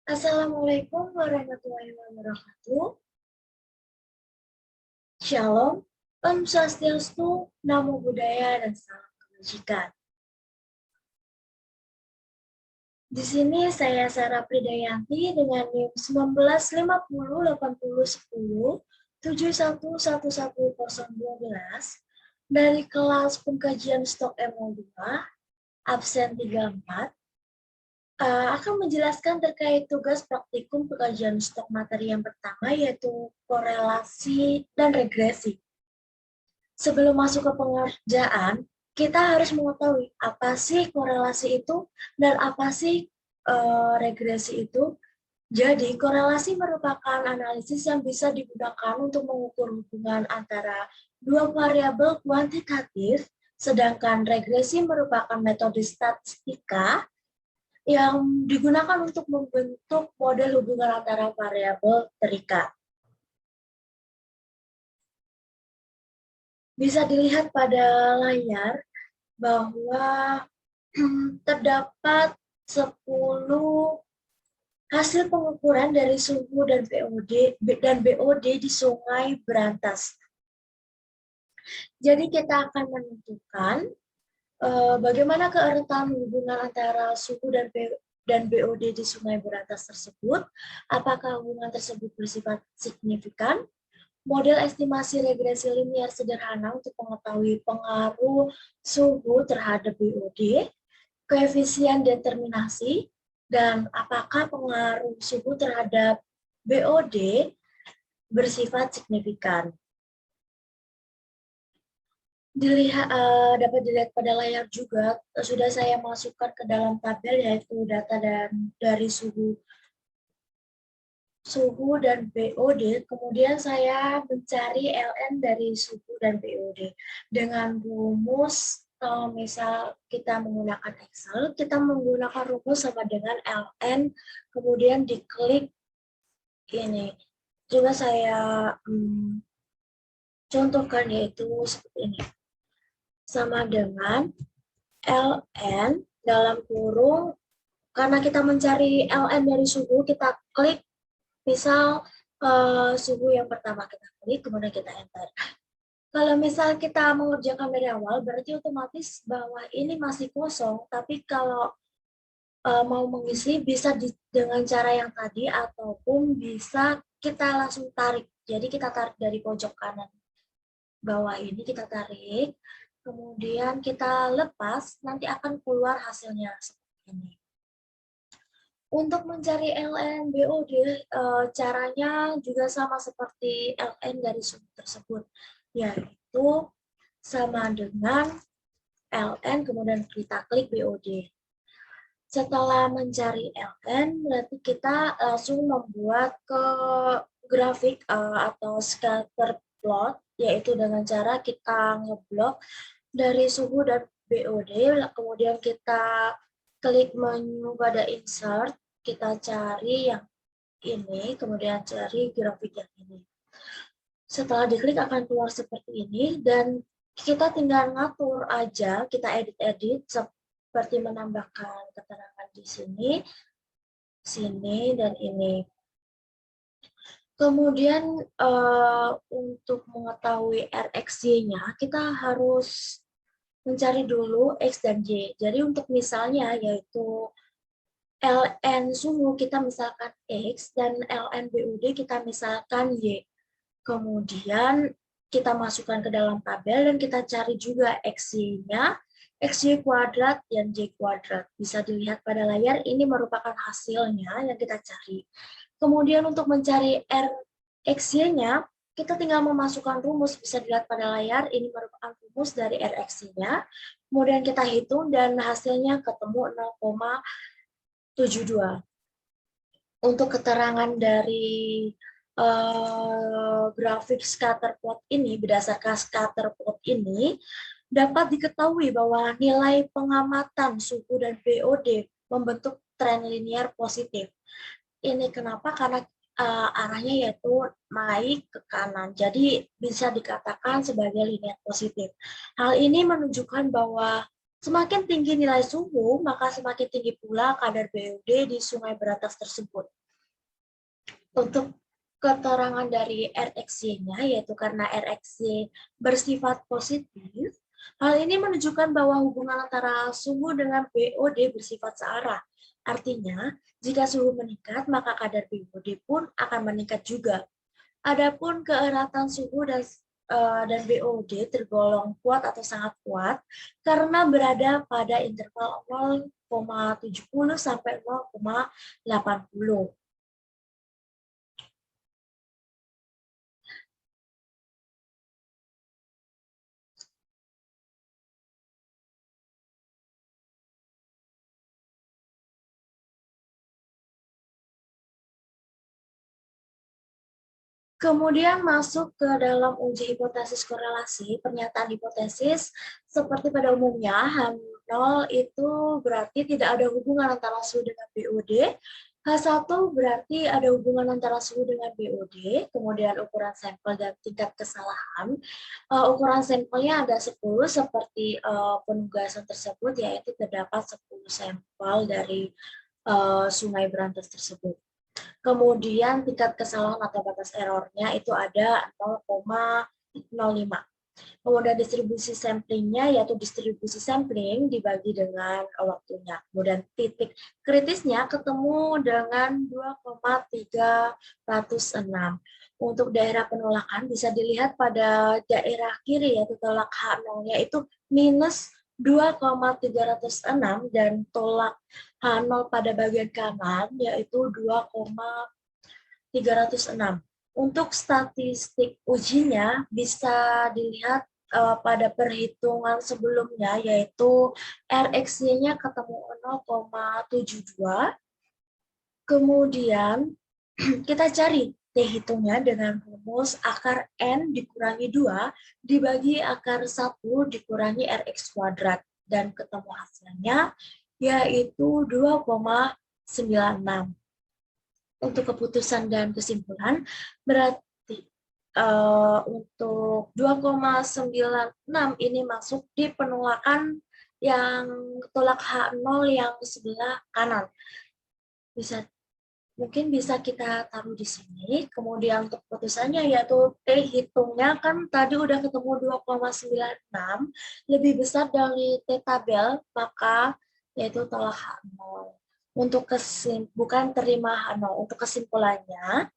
Assalamualaikum warahmatullahi wabarakatuh. Shalom, Om Swastiastu, Namo Buddhaya, dan salam kebajikan. Di sini saya Sarah Pridayanti dengan NIM 19508010711112 dari kelas pengkajian stok MO2, absen 34. Akan menjelaskan terkait tugas praktikum pengkajian stok materi yang pertama, yaitu korelasi dan regresi. Sebelum masuk ke pengerjaan, kita harus mengetahui apa sih korelasi itu dan apa sih regresi itu. Jadi, korelasi merupakan analisis yang bisa digunakan untuk mengukur hubungan antara dua variabel kuantitatif, sedangkan regresi merupakan metode statistika yang digunakan untuk membentuk model hubungan antara variabel terikat. Bisa dilihat pada layar bahwa terdapat 10 hasil pengukuran dari suhu dan BOD di Sungai Berantas. Jadi kita akan menentukan bagaimana keeratan hubungan antara suhu dan BOD di Sungai Berantas tersebut, apakah hubungan tersebut bersifat signifikan, model estimasi regresi linear sederhana untuk mengetahui pengaruh suhu terhadap BOD, koefisien determinasi, dan apakah pengaruh suhu terhadap BOD bersifat signifikan. Dapat dilihat pada layar juga, sudah saya masukkan ke dalam tabel, yaitu data dari suhu dan BOD, kemudian saya mencari LN dari suhu dan BOD. Dengan rumus, kalau misal kita menggunakan Excel, kita menggunakan rumus sama dengan LN, kemudian diklik ini. Coba saya contohkan, yaitu seperti ini. Sama dengan LN dalam kurung, karena kita mencari LN dari suhu, kita klik, misal suhu yang pertama kita klik, kemudian kita enter. Kalau misal kita mengerjakan dari awal, berarti otomatis bahwa ini masih kosong, tapi kalau mau mengisi bisa dengan cara yang tadi, ataupun bisa kita langsung tarik. Jadi kita tarik dari pojok kanan bawah ini, kita tarik, kemudian kita lepas, nanti akan keluar hasilnya seperti ini. Untuk mencari LN BOD, caranya juga sama seperti LN dari suhu tersebut, yaitu sama dengan LN, kemudian kita klik BOD. Setelah mencari LN, berarti kita langsung membuat ke grafik atau scatter plot, yaitu dengan cara kita ngeblok dari suhu dan BOD, kemudian kita klik menu pada insert, kita cari yang ini, kemudian cari grafik yang ini. Setelah diklik akan keluar seperti ini, dan kita tinggal ngatur aja, kita edit-edit seperti menambahkan keterangan di sini, dan ini. Kemudian untuk mengetahui RxY-nya, kita harus mencari dulu X dan Y. Jadi untuk misalnya, yaitu LN suhu kita misalkan X, dan LN BOD kita misalkan Y. Kemudian kita masukkan ke dalam tabel, dan kita cari juga XY-nya, XY kuadrat dan Y kuadrat. Bisa dilihat pada layar, ini merupakan hasilnya yang kita cari. Kemudian untuk mencari RxY-nya, kita tinggal memasukkan rumus, bisa dilihat pada layar, ini merupakan rumus dari RxY-nya. Kemudian kita hitung, dan hasilnya ketemu 0,72. Untuk keterangan dari grafik scatter plot ini, berdasarkan scatter plot ini, dapat diketahui bahwa nilai pengamatan suhu dan BOD membentuk tren linear positif. Ini kenapa? Karena arahnya yaitu naik ke kanan, jadi bisa dikatakan sebagai linear positif. Hal ini menunjukkan bahwa semakin tinggi nilai suhu, maka semakin tinggi pula kadar BOD di Sungai Berantas tersebut. Untuk keterangan dari RxY-nya, yaitu karena RxY bersifat positif, hal ini menunjukkan bahwa hubungan antara suhu dengan BOD bersifat searah. Artinya, jika suhu meningkat, maka kadar BOD pun akan meningkat juga. Adapun keeratan suhu dan BOD tergolong kuat atau sangat kuat karena berada pada interval 0,70 sampai 0,80. Kemudian masuk ke dalam uji hipotesis korelasi, pernyataan hipotesis seperti pada umumnya H0 itu berarti tidak ada hubungan antara suhu dengan BOD, H1 berarti ada hubungan antara suhu dengan BOD, kemudian ukuran sampel dan tingkat kesalahan. Ukuran sampelnya ada 10 seperti penugasan tersebut, yaitu terdapat 10 sampel dari Sungai Berantas tersebut. Kemudian tingkat kesalahan atau batas errornya itu ada 0,05. Kemudian distribusi samplingnya yaitu distribusi sampling dibagi dengan waktunya. Kemudian titik kritisnya ketemu dengan 2,306. Untuk daerah penolakan bisa dilihat pada daerah kiri yaitu tolak H0-nya itu minus 2,306 dan tolak H0 pada bagian kanan yaitu 2,306. Untuk statistik ujinya bisa dilihat pada perhitungan sebelumnya yaitu RxY-nya ketemu 0,72. Kemudian kita cari T hitungnya dengan rumus akar N dikurangi 2 dibagi akar 1 dikurangi Rx kuadrat. Dan ketemu hasilnya yaitu 2,96. Untuk keputusan dan kesimpulan, berarti untuk 2,96 ini masuk di penolakan yang tolak H0 yang sebelah kanan. Mungkin bisa kita taruh di sini. Kemudian untuk keputusannya yaitu T hitungnya kan tadi udah ketemu 2,96 lebih besar dari T tabel, maka yaitu tolak H0. Untuk bukan terima H0. Untuk kesimpulannya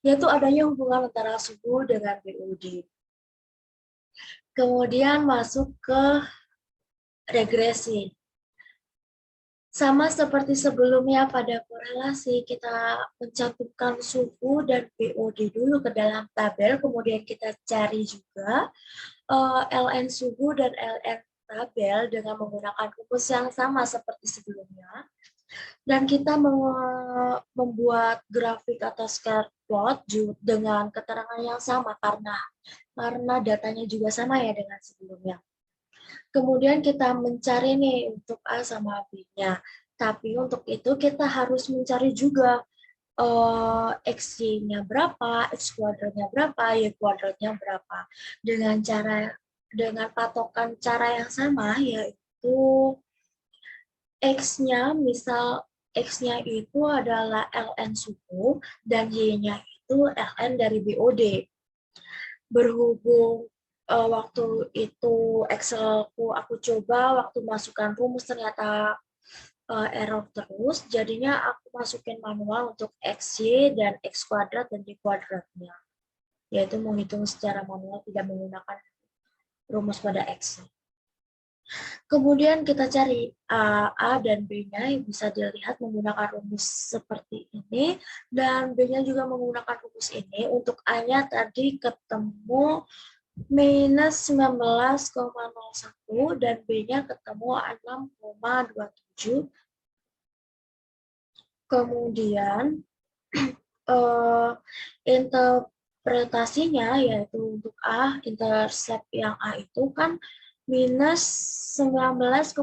yaitu adanya hubungan antara suhu dengan BOD. Kemudian masuk ke regresi. Sama seperti sebelumnya pada korelasi, kita mencantumkan suhu dan BOD dulu ke dalam tabel, kemudian kita cari juga LN suhu dan LN tabel dengan menggunakan rumus yang sama seperti sebelumnya. Dan kita membuat grafik atau scatter plot dengan keterangan yang sama karena datanya juga sama ya dengan sebelumnya. Kemudian kita mencari nih untuk A sama B-nya. Tapi untuk itu kita harus mencari juga X-nya berapa, X kuadratnya berapa, Y kuadratnya berapa. Dengan patokan cara yang sama, yaitu X-nya, misal X-nya itu adalah ln suhu, dan Y-nya itu ln dari BOD. Berhubung waktu itu Excelku aku coba waktu masukkan rumus ternyata error terus, jadinya aku masukin manual untuk XY dan X kuadrat dan Y kuadratnya, yaitu menghitung secara manual tidak menggunakan rumus pada X. Kemudian kita cari A dan B-nya yang bisa dilihat menggunakan rumus seperti ini, dan B-nya juga menggunakan rumus ini. Untuk A-nya tadi ketemu minus 19,01 dan B-nya ketemu 6,27. Kemudian interpretasinya yaitu untuk A, intercept yang A itu kan minus 19,01.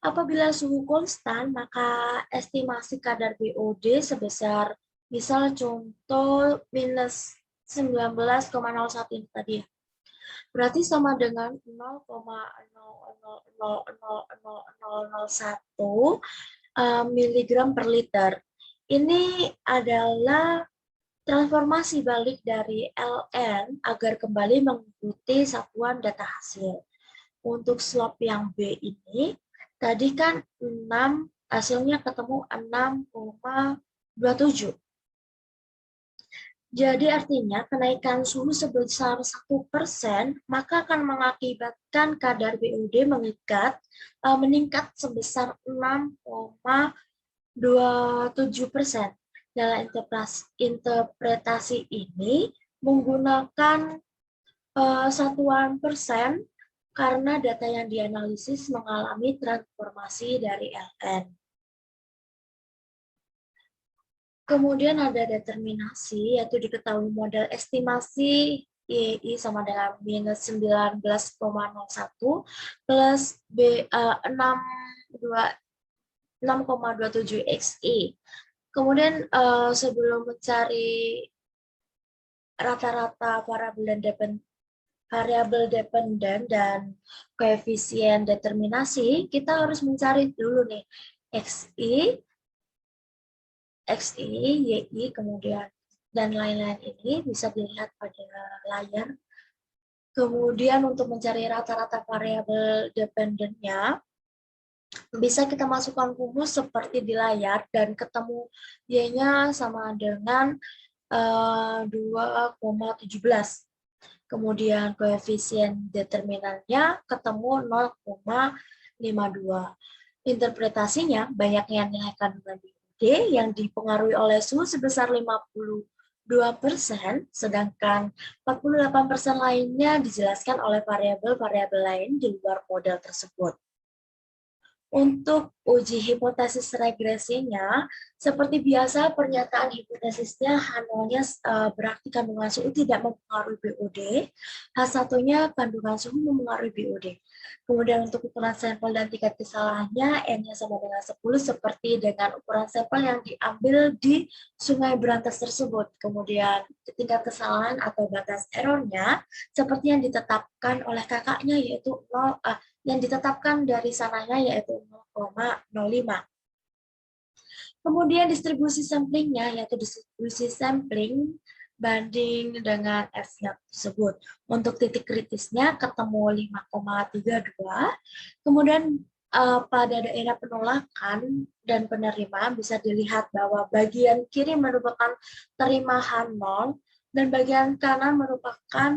Apabila suhu konstan, maka estimasi kadar BOD sebesar, misal contoh minus 19,01 ini tadi ya. Berarti sama dengan 0,000001 miligram per liter. Ini adalah transformasi balik dari ln agar kembali mengikuti satuan data hasil. Untuk slope yang B ini, tadi kan 6, hasilnya ketemu 6,27. Jadi artinya kenaikan suhu sebesar 1%, maka akan mengakibatkan kadar BUD meningkat sebesar 6,27%. Dalam interpretasi ini menggunakan satuan persen karena data yang dianalisis mengalami transformasi dari ln. Kemudian ada determinasi, yaitu diketahui model estimasi YI sama dengan minus 19,01 plus 6,27 XI. Kemudian sebelum mencari rata-rata variabel dependen dan koefisien determinasi, kita harus mencari dulu nih XI, YI, kemudian dan lain-lain ini bisa dilihat pada layar. Kemudian untuk mencari rata-rata variabel dependennya, bisa kita masukkan rumus seperti di layar dan ketemu Y-nya sama dengan 2,17. Kemudian koefisien determinannya ketemu 0,52. Interpretasinya, banyaknya nilai kandungan BUD yang dipengaruhi oleh suhu sebesar 52%, sedangkan 48% lainnya dijelaskan oleh variabel-variabel lain di luar model tersebut. Untuk uji hipotesis regresinya, seperti biasa pernyataan hipotesisnya H0-nya berarti kandungan suhu tidak mempengaruhi BUD, H1-nya kandungan suhu mempengaruhi BUD. Kemudian untuk ukuran sampel dan tingkat kesalahannya, N-nya sama dengan 10 seperti dengan ukuran sampel yang diambil di Sungai Berantas tersebut. Kemudian tingkat kesalahan atau batas error-nya seperti yang ditetapkan oleh kakaknya yaitu 0, yang ditetapkan dari sananya yaitu 0,05. Kemudian distribusi samplingnya yaitu distribusi sampling banding dengan F-nya tersebut. Untuk titik kritisnya ketemu 5,32. Kemudian pada daerah penolakan dan penerima bisa dilihat bahwa bagian kiri merupakan terima H0 dan bagian kanan merupakan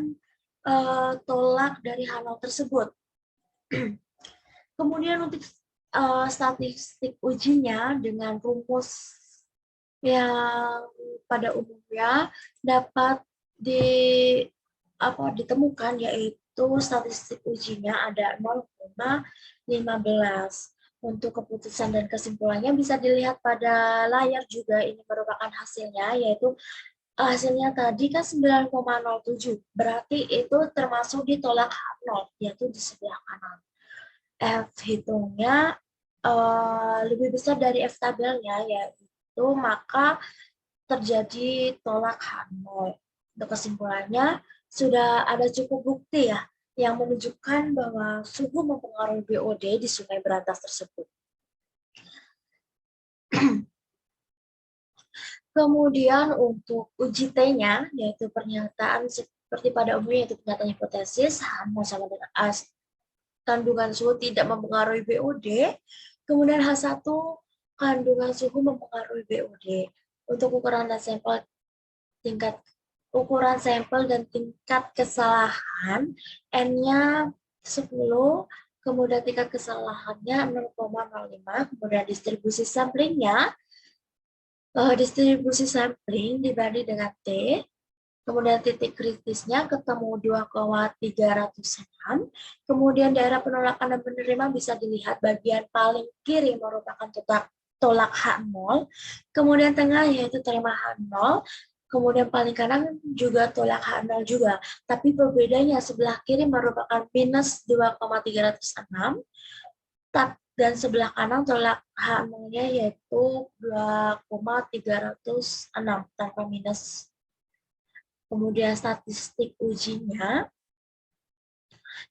tolak dari H0 tersebut. Kemudian untuk statistik ujinya dengan rumus yang pada umumnya dapat ditemukan, yaitu statistik ujinya ada 0,15. Untuk keputusan dan kesimpulannya bisa dilihat pada layar juga. Ini merupakan hasilnya, yaitu hasilnya tadi kan 9,07, berarti itu termasuk ditolak H0, yaitu di sebelah kanan. F hitungnya lebih besar dari F tabelnya, yaitu maka terjadi tolak H0. Untuk kesimpulannya, sudah ada cukup bukti ya yang menunjukkan bahwa suhu mempengaruhi BOD di Sungai Berantas tersebut. Kemudian untuk uji T-nya, yaitu pernyataan seperti pada umumnya, yaitu pernyataan hipotesis, H0 sama dengan A, kandungan suhu tidak mempengaruhi BUD. Kemudian H1, kandungan suhu mempengaruhi BUD. Untuk ukuran sampel dan tingkat kesalahan, N-nya 10, kemudian tingkat kesalahannya 0,05, kemudian distribusi samplingnya, distribusi sampling dibanding dengan T, kemudian titik kritisnya ketemu 2,306, kemudian daerah penolakan dan penerima bisa dilihat bagian paling kiri merupakan tolak H0, kemudian tengah yaitu terima H0, kemudian paling kanan juga tolak H0 juga, tapi perbedaannya sebelah kiri merupakan minus 2,306, dan sebelah kanan tolak H0-nya yaitu 2,306 tanpa minus. Kemudian statistik ujinya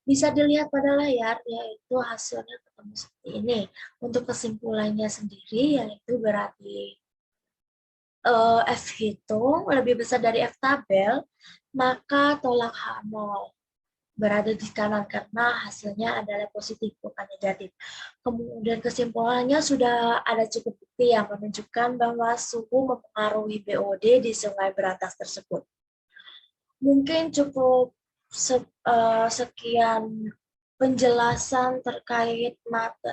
bisa dilihat pada layar, yaitu hasilnya ketemu seperti ini. Untuk kesimpulannya sendiri, yaitu berarti F hitung lebih besar dari F tabel, maka tolak H0 berada di kanan karena hasilnya adalah positif bukan negatif. Kemudian kesimpulannya sudah ada cukup bukti yang menunjukkan bahwa suhu mempengaruhi BOD di sungai berantas tersebut. Mungkin cukup sekian penjelasan terkait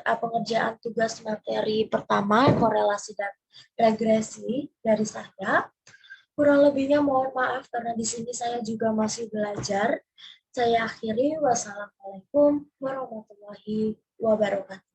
pengerjaan tugas materi pertama, korelasi dan regresi dari saya. Kurang lebihnya mohon maaf karena di sini saya juga masih belajar. Saya akhiri, wassalamualaikum warahmatullahi wabarakatuh.